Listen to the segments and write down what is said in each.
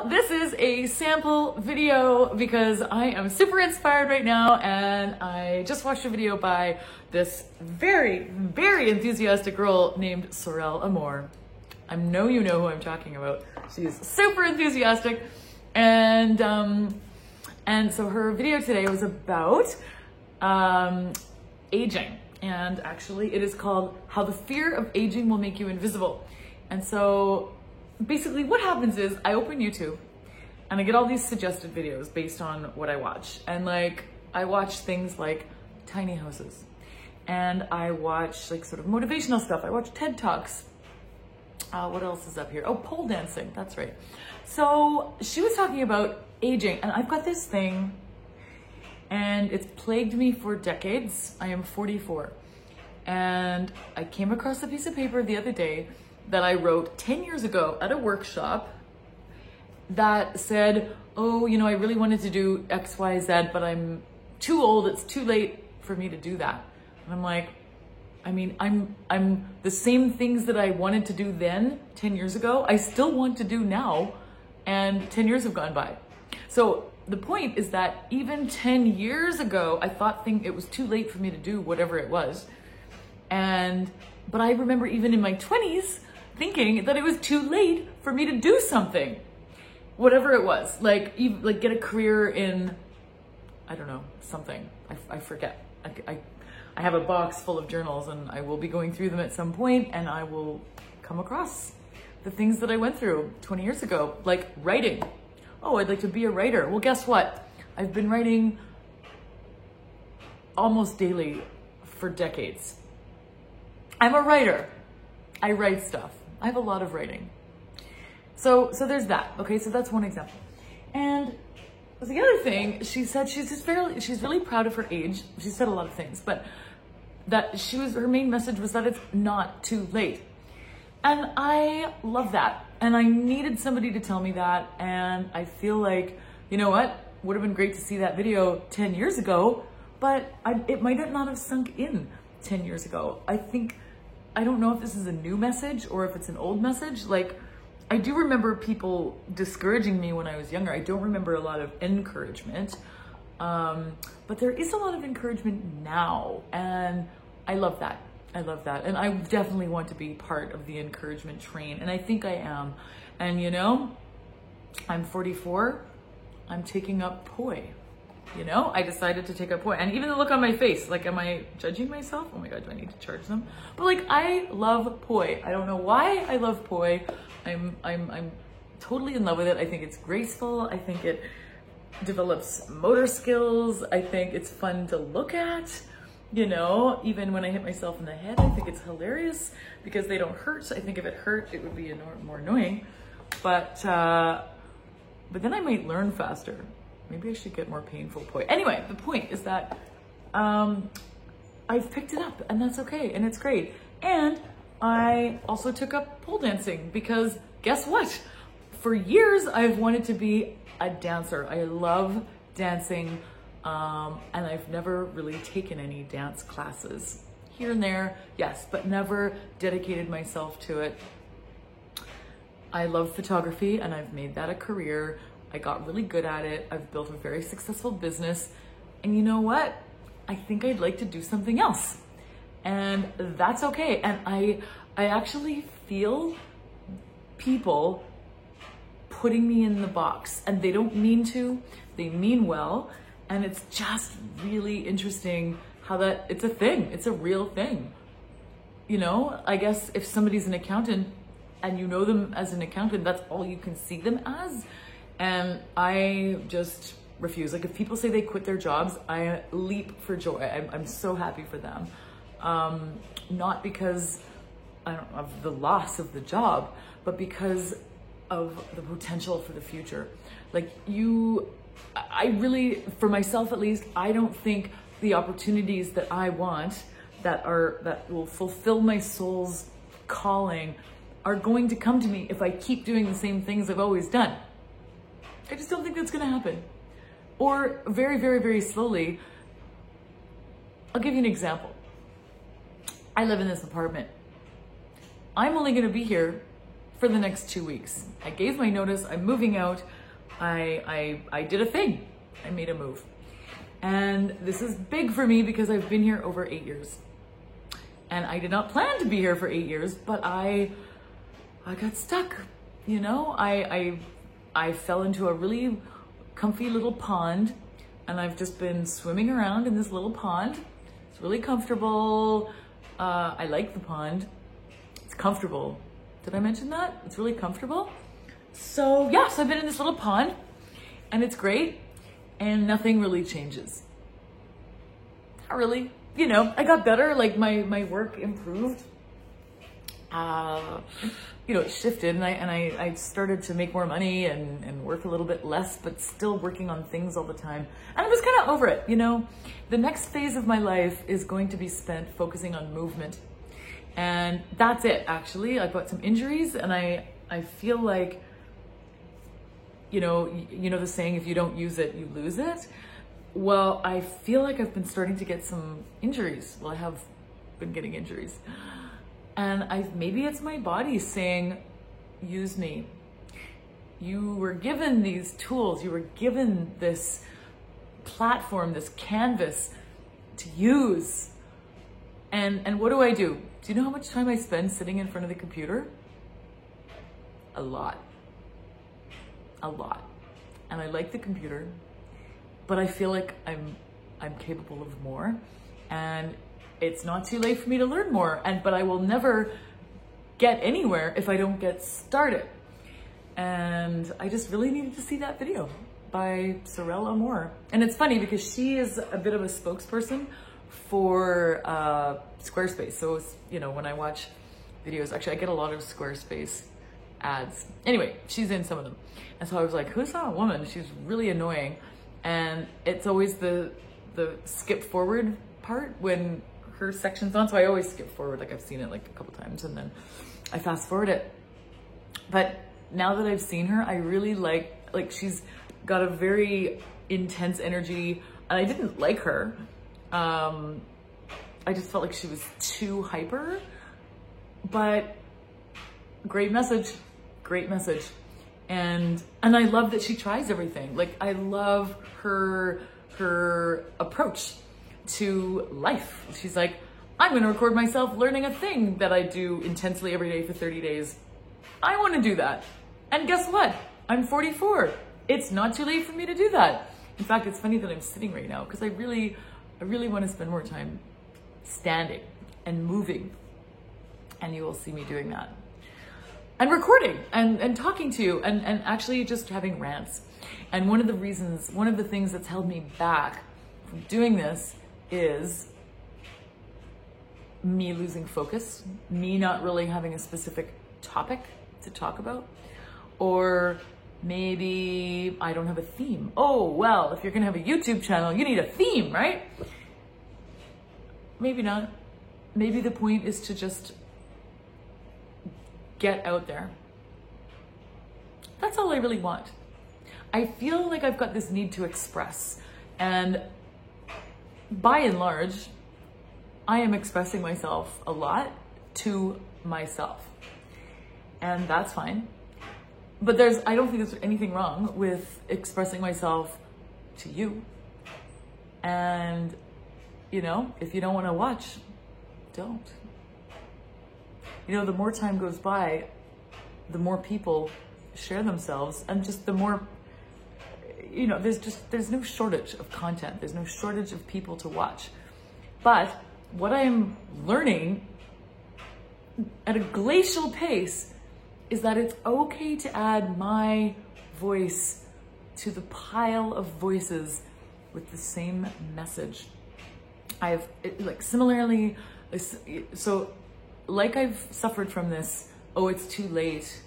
So this is a sample video because I am super inspired right now, and I just watched a video by this very, very enthusiastic girl named Sorelle Amour. I know you know who I'm talking about. She's super enthusiastic, and so her video today was about aging, and actually it is called How the Fear of Aging Will Make You Invisible. And so basically what happens is I open YouTube and I get all these suggested videos based on what I watch. And like, I watch things like tiny houses, and I watch like sort of motivational stuff. I watch TED Talks. What else is up here? Oh, pole dancing, that's right. So she was talking about aging, and I've got this thing and it's plagued me for decades. I am 44, and I came across a piece of paper the other day that I wrote 10 years ago at a workshop that said, oh, you know, I really wanted to do X, Y, Z, but I'm too old. It's too late for me to do that. And I'm like, I mean, I'm the same things that I wanted to do then 10 years ago, I still want to do now. And 10 years have gone by. So the point is that even 10 years ago, I thought it was too late for me to do whatever it was. But I remember even in my 20s, thinking that it was too late for me to do something, whatever it was, like get a career in, I don't know, something. I forget. I have a box full of journals, and I will be going through them at some point, and I will come across the things that I went through 20 years ago, like writing. Oh, I'd like to be a writer. Well, guess what? I've been writing almost daily for decades. I'm a writer. I write stuff. I have a lot of writing. So there's that. Okay, so that's one example. And the other thing, she said she's really proud of her age. She said a lot of things, but that her main message was that it's not too late. And I love that. And I needed somebody to tell me that. And I feel like, you know what? Would have been great to see that video 10 years ago, but it might not have sunk in 10 years ago. I don't know if this is a new message or if it's an old message. Like, I do remember people discouraging me when I was younger. I don't remember a lot of encouragement, but there is a lot of encouragement now, and I love that. I love that. And I definitely want to be part of the encouragement train, and I think I am. And you know, I'm 44, I'm taking up poi. You know, I decided to take up poi, and even the look on my face, like, am I judging myself? Oh my God, do I need to charge them? But like, I love poi. I don't know why I love poi. I'm totally in love with it. I think it's graceful. I think it develops motor skills. I think it's fun to look at. You know, even when I hit myself in the head, I think it's hilarious because they don't hurt. I think if it hurt, it would be more annoying. But then I might learn faster. Maybe I should get more painful poi. Anyway, the point is that I've picked it up, and that's okay, and it's great. And I also took up pole dancing because guess what? For years, I've wanted to be a dancer. I love dancing, and I've never really taken any dance classes. Here and there, yes, but never dedicated myself to it. I love photography, and I've made that a career. I got really good at it. I've built a very successful business. And you know what? I think I'd like to do something else. And that's okay. And I actually feel people putting me in the box, and they don't mean to, they mean well. And it's just really interesting how it's a thing. It's a real thing. You know, I guess if somebody's an accountant and you know them as an accountant, that's all you can see them as. And I just refuse. Like, if people say they quit their jobs, I leap for joy. I'm so happy for them. Not because of the loss of the job, but because of the potential for the future. Like, I really, for myself at least, I don't think the opportunities that I want that will fulfill my soul's calling are going to come to me if I keep doing the same things I've always done. I just don't think that's gonna happen. Or very, very, very slowly. I'll give you an example. I live in this apartment. I'm only gonna be here for the next 2 weeks. I gave my notice, I'm moving out. I did a thing. I made a move. And this is big for me because I've been here over 8 years. And I did not plan to be here for 8 years, but I got stuck. You know, I fell into a really comfy little pond, and I've just been swimming around in this little pond. It's really comfortable. I like the pond. It's comfortable. Did I mention that? It's really comfortable. So yeah, so I've been in this little pond and it's great, and nothing really changes. Not really. You know, I got better, like my work improved. You know, it shifted, and I started to make more money and work a little bit less, but still working on things all the time. And I was kind of over it, you know. The next phase of my life is going to be spent focusing on movement. And that's it, actually. I've got some injuries, and I feel like, you know the saying, if you don't use it, you lose it. Well, I feel like I've been starting to get some injuries. Well, I have been getting injuries. And maybe it's my body saying, use me. You were given these tools, you were given this platform, this canvas to use. And what do? Do you know how much time I spend sitting in front of the computer? A lot. A lot. And I like the computer, but I feel like I'm capable of more. And it's not too late for me to learn more, but I will never get anywhere if I don't get started. And I just really needed to see that video by Sorel Amour. And it's funny because she is a bit of a spokesperson for Squarespace. So it's, you know, when I watch videos, actually I get a lot of Squarespace ads. Anyway, she's in some of them. And so I was like, who's that woman? She's really annoying. And it's always the skip forward part when her section's on, so I always skip forward. Like, I've seen it like a couple times and then I fast forward it. But now that I've seen her, I really like she's got a very intense energy, and I didn't like her. I just felt like she was too hyper, but great message. And I love that she tries everything. Like, I love her approach to life. She's like, I'm going to record myself learning a thing that I do intensely every day for 30 days. I want to do that. And guess what? I'm 44. It's not too late for me to do that. In fact, it's funny that I'm sitting right now because I really want to spend more time standing and moving. And you will see me doing that. And recording and talking to you and actually just having rants. And one of the things that's held me back from doing this is me losing focus, me not really having a specific topic to talk about, or maybe I don't have a theme. Oh, well, if you're gonna have a YouTube channel, you need a theme, right? Maybe not. Maybe the point is to just get out there. That's all I really want. I feel like I've got this need to express, and by and large, I am expressing myself a lot to myself, and that's fine. But I don't think there's anything wrong with expressing myself to you. And, you know, if you don't want to watch, don't. You know, the more time goes by, the more people share themselves, and just the more, you know, there's no shortage of content. There's no shortage of people to watch. But what I'm learning at a glacial pace is that it's okay to add my voice to the pile of voices with the same message. I've suffered from this, oh, it's too late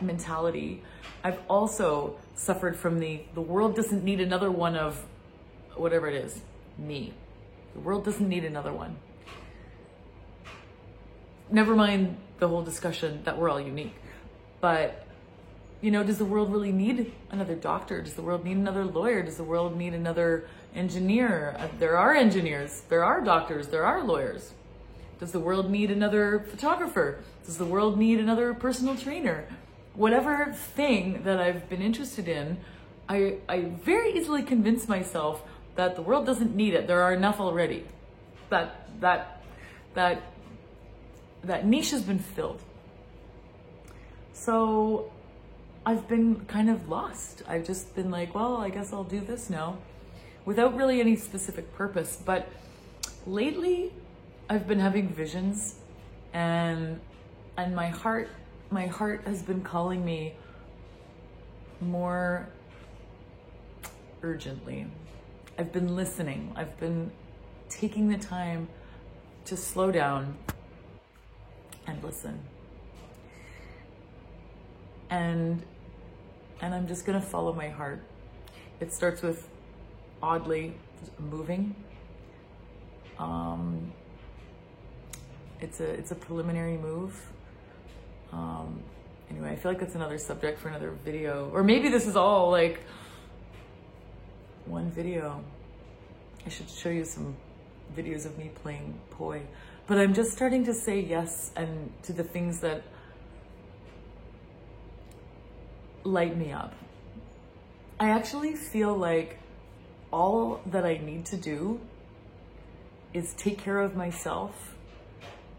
mentality. I've also suffered from the world doesn't need another one of whatever it is, me. The world doesn't need another one. Never mind the whole discussion that we're all unique. But, you know, does the world really need another doctor? Does the world need another lawyer? Does the world need another engineer? There are engineers, there are doctors, there are lawyers. Does the world need another photographer? Does the world need another personal trainer? Whatever thing that I've been interested in, I very easily convince myself that the world doesn't need it. There are enough already. That niche has been filled. So I've been kind of lost. I've just been like, well, I guess I'll do this now, without really any specific purpose. But lately I've been having visions, and my heart has been calling me more urgently. I've been listening. I've been taking the time to slow down and listen. And I'm just gonna follow my heart. It starts with oddly moving. It's a preliminary move. Anyway, I feel like that's another subject for another video, or maybe this is all like one video. I should show you some videos of me playing poi, but I'm just starting to say yes and to the things that light me up. I actually feel like all that I need to do is take care of myself,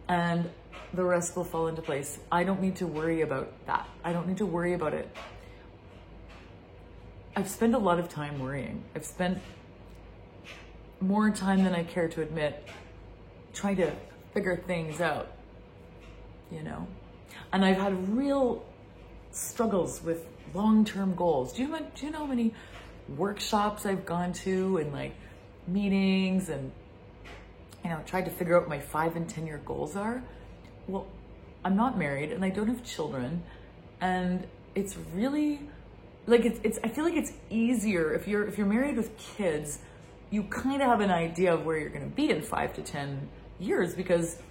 and the rest will fall into place. I don't need to worry about that. I don't need to worry about it. I've spent a lot of time worrying. I've spent more time than I care to admit trying to figure things out, you know? And I've had real struggles with long-term goals. Do you know how many workshops I've gone to and like meetings and, you know, tried to figure out what my 5 and 10 year goals are? Well, I'm not married and I don't have children, and it's really like I feel like it's easier if you're married with kids. You kind of have an idea of where you're going to be in 5 to 10 years because,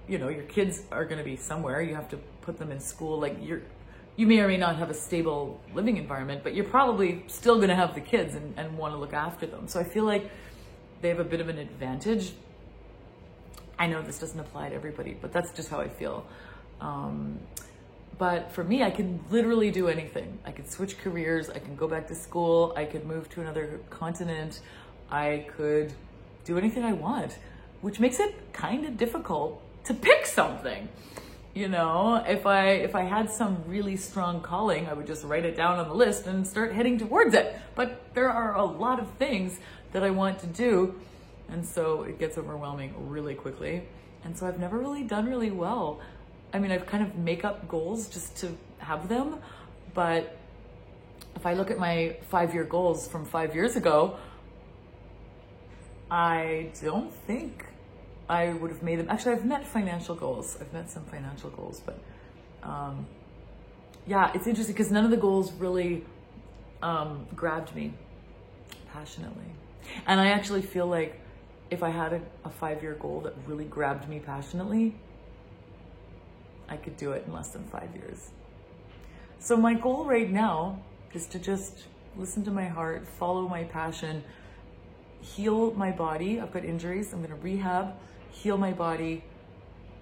you know, your kids are going to be somewhere. You have to put them in school. Like you may or may not have a stable living environment, but you're probably still going to have the kids and want to look after them. So I feel like they have a bit of an advantage. I know this doesn't apply to everybody, but that's just how I feel. But for me, I can literally do anything. I could switch careers. I can go back to school. I could move to another continent. I could do anything I want, which makes it kind of difficult to pick something. You know, if I had some really strong calling, I would just write it down on the list and start heading towards it. But there are a lot of things that I want to do, and so it gets overwhelming really quickly. And so I've never really done really well. I mean, I've kind of make up goals just to have them, but if I look at my 5-year goals from 5 years ago, I don't think I would have made them. Actually, I've met financial goals. I've met some financial goals, but yeah, it's interesting because none of the goals really grabbed me passionately. And I actually feel like if I had a 5-year goal that really grabbed me passionately, I could do it in less than 5 years. So my goal right now is to just listen to my heart, follow my passion, heal my body. I've got injuries. I'm going to rehab, heal my body,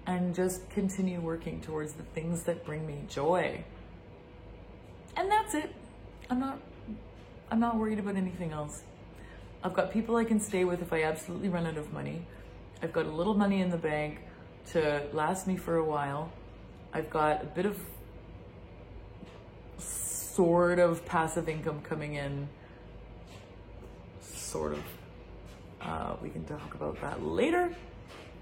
and just continue working towards the things that bring me joy. And that's it. I'm not worried about anything else. I've got people I can stay with if I absolutely run out of money. I've got a little money in the bank to last me for a while. I've got a bit of sort of passive income coming in. Sort of. We can talk about that later.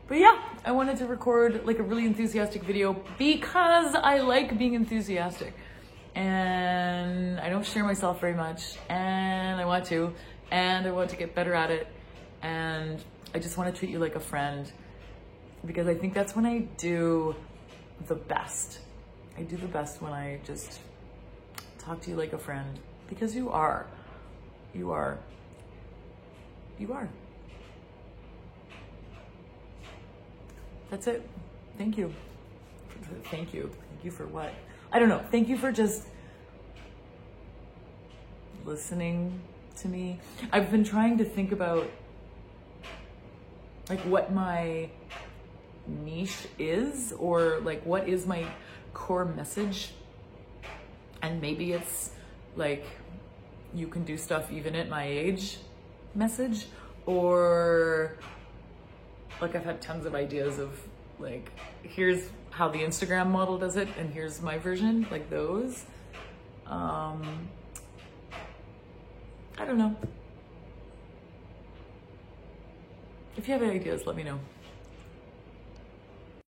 But yeah, I wanted to record like a really enthusiastic video because I like being enthusiastic. And I don't share myself very much, and I want to get better at it. And I just want to treat you like a friend, because I think that's when I do the best. I do the best when I just talk to you like a friend, because you are. That's it. Thank you. Thank you. Thank you for what? I don't know. Thank you for just listening to me. I've been trying to think about like what my niche is, or like what is my core message. And maybe it's like, you can do stuff even at my age message, or like I've had tons of ideas of like, here's how the Instagram model does it and here's my version, like those. I don't know. If you have ideas, let me know.